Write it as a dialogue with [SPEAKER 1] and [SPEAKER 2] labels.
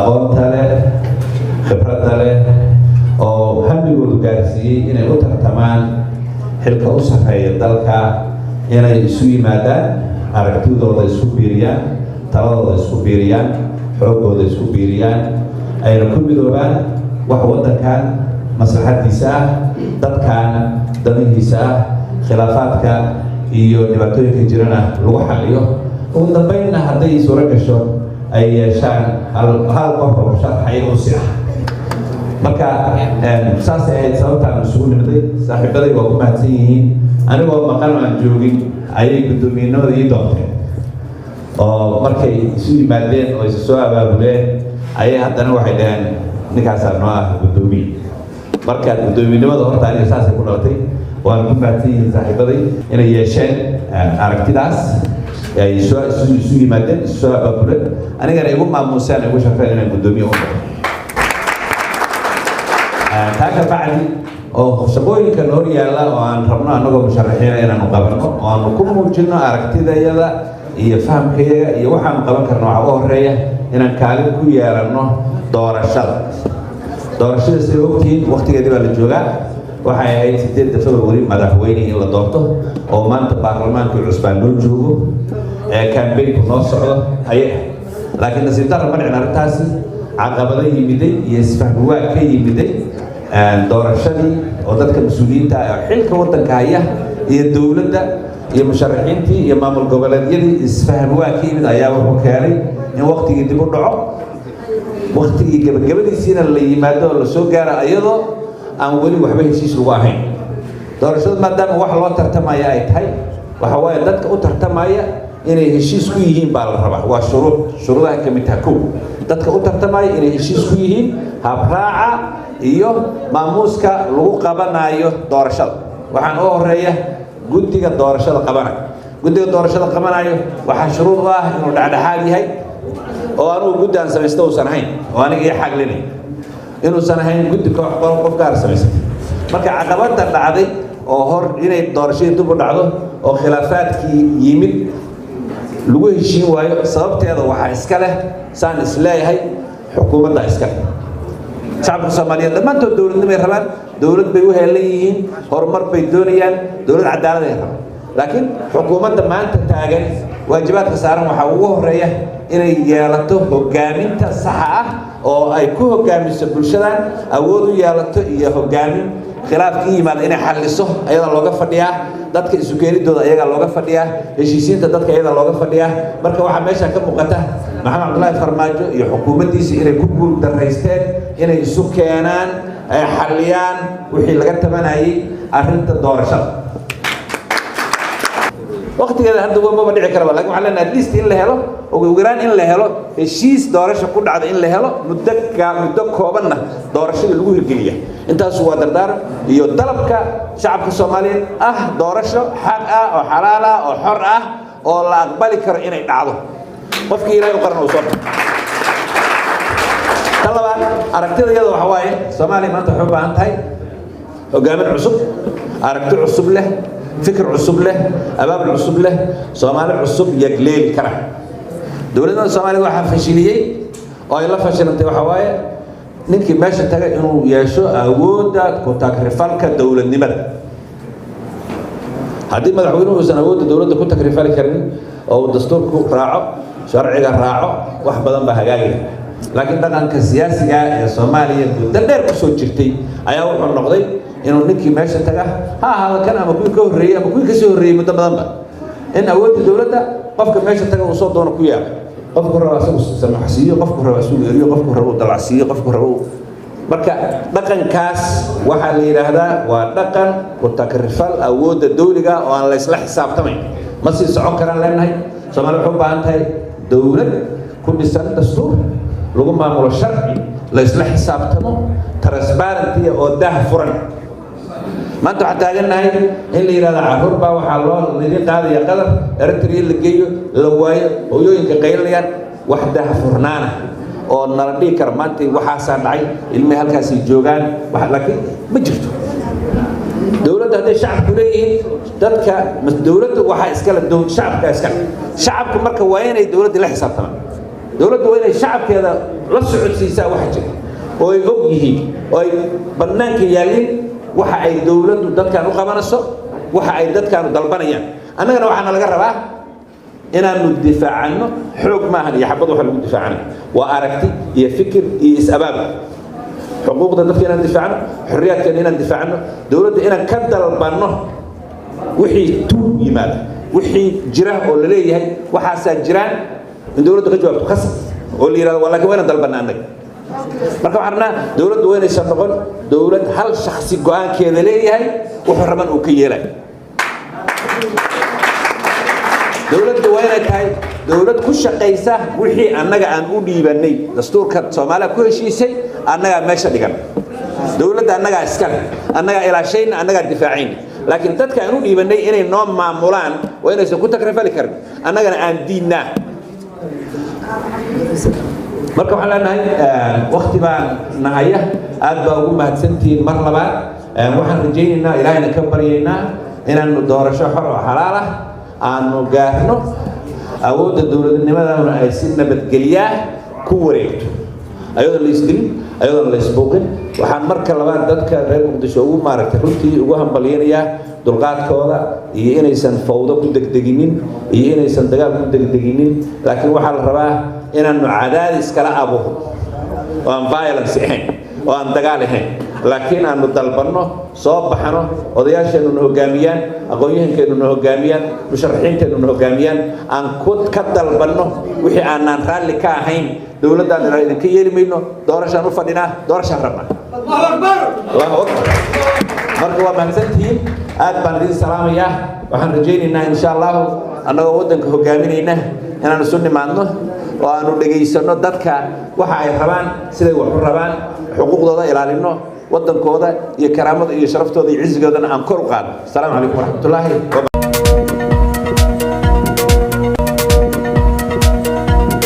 [SPEAKER 1] aqoonta leh khibradda leh oo hamigoodu gaarsiiyey inay u tartamaan xilka u sarreeya dalka inay isu yimaadaan aragtidooda isku biiriyaan taladooda isku biiriyaan xoogooda isku biiriyaan ayna ku midoobaan wax waddankan maslaxadiisa ah dadkan danihiisa ah khilaafaadka iyo dhibaatooyinka jirana lagu xalliyo ugu dambaynna hadday suuro gasho ay yeeshaan hal qof oo sharaxay u si ah marka saasay ahayd sababtaan isugu nimaday saaxiibaday waa ku mahadsan yihiin anigoo maqan aan joogin ayay guddoomiyenimada ii doonteen oo markay isu yimaadeen oo isu soo abaabuleen ayay haddana waxay dhaheen ninkaasaa noo ah guddoomiye marka guddoomiyenimada horta aniga saasay ku dhalatay waan ku mahadsan yihiin saaxiibaday inay yeesheen aragtidaas ay isu yimaadeen isu soo abaabuleen anigana igu maamuuseen igu shaqeen inaan guddoomiye u noqdo taa ka bacdi oo shaqooyinka hor yaalla oo aan rabno annagoo musharaxiina inaanu qabanno oo aanu ku muujinno aragtidayada iyo fahamkayaga iyo waxaanu qaban karno waxa u horeeya inaan kaalin ku yeelanno doorashada siday ogtihiin waqtigeedii baa la joogaa waxay ahayd 8 February madaxweyne in la doorto oo maanta baarlamaankii cusbaan loo joogo campaign-ku noo socdo ayay laakiin nasiib darro ma dhicin arrintaasi caqabado yimiday iyo isfahmi waa ka yimiday doorashadii oo dadka mas-uuliyiinta ah xilka waddanka haya iyo dowladda iyo musharaxiintii iyo maamul goboleedyadii isfahmi waa ka yimid ayaa wuxuu keenay in waqtigii dib u dhaco waqtigii gabagabadiisiina la yimaado oo la soo gaaro iyadoo aan weli waxba heshiis lagu ahayn doorashada maadaama wax loo tartamaya ay tahay waxa waaye dadka u tartamaya inay heshiis ku yihiin baa la rabaa waa shuruudaha ka mid taha kow dadka u tartamaya inay heshiis ku yihiin habraaca iyo maamuuska lagu qabanayo doorashada waxaan u horeeya guddiga doorashada qabanayo waxaa shuruud u ah inuu dhexdhexaad yahay oo anugu guddi aan samaysta uusan ahayn oo aniga ii xaglinay inuusan ahayn guddi qof gaar samaysatay marka caqabada dhacday oo inay doorashadii dib u dhacdo oo khilaafaadkii yimid lagu heshiin waayo sababteeda waxaa iska leh saan isleeyahay xukuumadda iska leh shacabka Soomaaliyeed dhammaantood dowladnimay rabaan dowlad bay u heelan yihiin horumar bay doonayaan dowlad cadaalad ay rabaan laakiin xukuumadda maanta taagan waajibaadka saaran waxaa ugu horeeya inay yeelato hogaaminta saxa ah oo ay ku hogaamiso bulshadan awood u yeelato iyo hogaamin khilaafka yimaada inay xalliso ayada looga fadhiyaa dadka isu keenidooda ayaga looga fadhiyaa heshiisiinta dadka ayada looga fadhiyaa marka waxaa meesha ka muuqata maxamed cabdullaahi farmaajo iyo xukuumaddiisa inay ku guul daraysteen inay isu keenaan ay xalliyaan wixii laga tabanayay arrinta doorashada waqtigeeda hadda maba dhici karaba laakiin waxaan leenahay at least in la helo ugu yaraan in la helo heshiis doorasho ku dhacda in la helo muddo koobanna doorashada lagu hirgeliya intaas waa dardaaran iyo dalabka shacabka Soomaaliyeed doorasho xaq ah oo xalaal ah oo xor ah oo la aqbali karo inay dhacdo qofkii Ilaahay u qaran oo soo talaban aragtidayada waxa waaye Soomaaliya maanta waxay u baahan tahay hogaamin cusub aragti cusub leh fikir cusub leh abaabul cusub leh Soomaali cusub yagleeli kara dowladda Soomaaliya waxa fashiliyay oo ay la fashilantay waxa waaye ninkii meesha tagay inuu yeesho awoodda ku takrifalka dowladnimada haddii madaxweynuhu uusan awoodda dowladda ku takrifali karin oo dastuurku raaco sharciga raaco wax badan baa hagaagaya laakiin dhaqanka siyaasiga ee Soomaaliya muddo dheer ku soo jirtay ayaa wuxuu noqday inuu ninkii meesha taga ha ahaado kan ama kuwii ka horreeyay ama kuwii ka soo horreeyay muddo badanba in awoodda dowladda qofka meesha taga uu soo doono ku yaaqo qofku raba asagu samaxsiiyo qofku raba asugu eriyo qofku raba uu dalacsiiyo qofku raba marka dhaqankaas waxaa la yiraahdaa waa dhaqan ku takrifal awoodda dowliga oo aan la isla xisaabtamayn ma sii socon karaan leenahay Soomaaliya waxay u baahan tahay dowlad ku dhisan dastuur lagu maamulo sharci la isla xisaabtamo transparency oo daahfuran maanta waxaan taaganahay in la yiraahdo caruur baa waxaa loo lidin qaadaya qadar Eritrea la geeyo la waayo hooyooyinka qaylinayaan wax daahfurnaana oo nala dhigi kara maanta waxaasaa dhacay ilmaha halkaasay joogaan wax laakiin ma jirto dowladda hadday shacabku leeyihiin dadka dowladda waxaa iskale shacabka iskale shacabku marka waa inay dowladda la xisaabtamaan dowladdu waa inay shacabkeeda la socodsiisaa waxa jira oo ay og yihiin oo ay bannaanka yaalin waxa ay dowladdu dadkan u qabanayso waxa ay dadkan dalbanayaan annagana waxaana laga rabaa inaanu difaacano xoog maahan iyo xabad waxa lagu difaacana waa aragti iyo fikir iyo is-abaab xuquuqda dadka inaan difaacno xorriyaadkeena inaan difaacno dowladda inaan ka dalbanno wixii tuug yimaada wixii jira oo la leeyahay waxaasaa jiraan in dowladdu ka jawaabto khasab oo la yidhahdo laakiin waa inaan dalbanna annaga marka waxaan rabnaa dowladdu waa inaysan noqon dowlad hal shakhsi go-aankeeda leeyahay wuxuu raban uu ka yeelayo dowladdu waa inay tahay dowlad ku shaqaysa wixii annaga aan u dhiibanay dastuurka Soomaaliya ku heshiisay annaga meesha dhigan dowladda annaga iskale annaga ilaashayna annaga difaacayna laakiin dadka aan u dhiibanay inay noo maamulaan waa inaysan ku takrifali karin annagana aan diidnaa marka waxaan leenahay waqti baan nahaya aad baa ugu mahadsantihiin mar labaad waxaan rajaynaynaa ilaahayna ka baryaynaa inaanu doorasho xor oo xalaal ah aanu gaarno awoodda dowladnimadana ay si nabadgelyaa ku wareegto ayadoon la isdilin ayadoon la isbuuqin waxaan marka labaad dadka reer muqdisho ugu maaragtay runtii ugu hambalyanayaa dulqaadkooda iyo inaysan fawdo ku degdeginin iyo inaysan dagaal ku degdeginin laakiin waxaa la rabaa inaanu cadaadis kala abuurno oo aan violence ahayn oo aan dagaal ahayn laakiin aanu dalbanno soo baxano odayaasheennu na hogaamiyaan aqoon-yahankeennu na hogaamiyaan musharaxiinteennu na hogaamiyaan aan ka dalbanno wixii aanaan raalli ka ahayn dowladdaan ila idinka yeeli mayno doorashaan u fadhinaa doorashaan rabnaa allahu akbar marka waa mahadsantihiin aad baan idin salaamayaa waxaan rajaynaynaa insha allahu annagoo waddanka hogaaminayna inaan isu nimaadno oo aanu dhegaysanno dadka waxa ay rabaan siday wax u rabaan xuquuqdooda ilaalino waddankooda iyo karaamada iyo sharaftooda iyo cizzigoodana aan kor u qaadno asalaamu calaykum waraxmatullaahi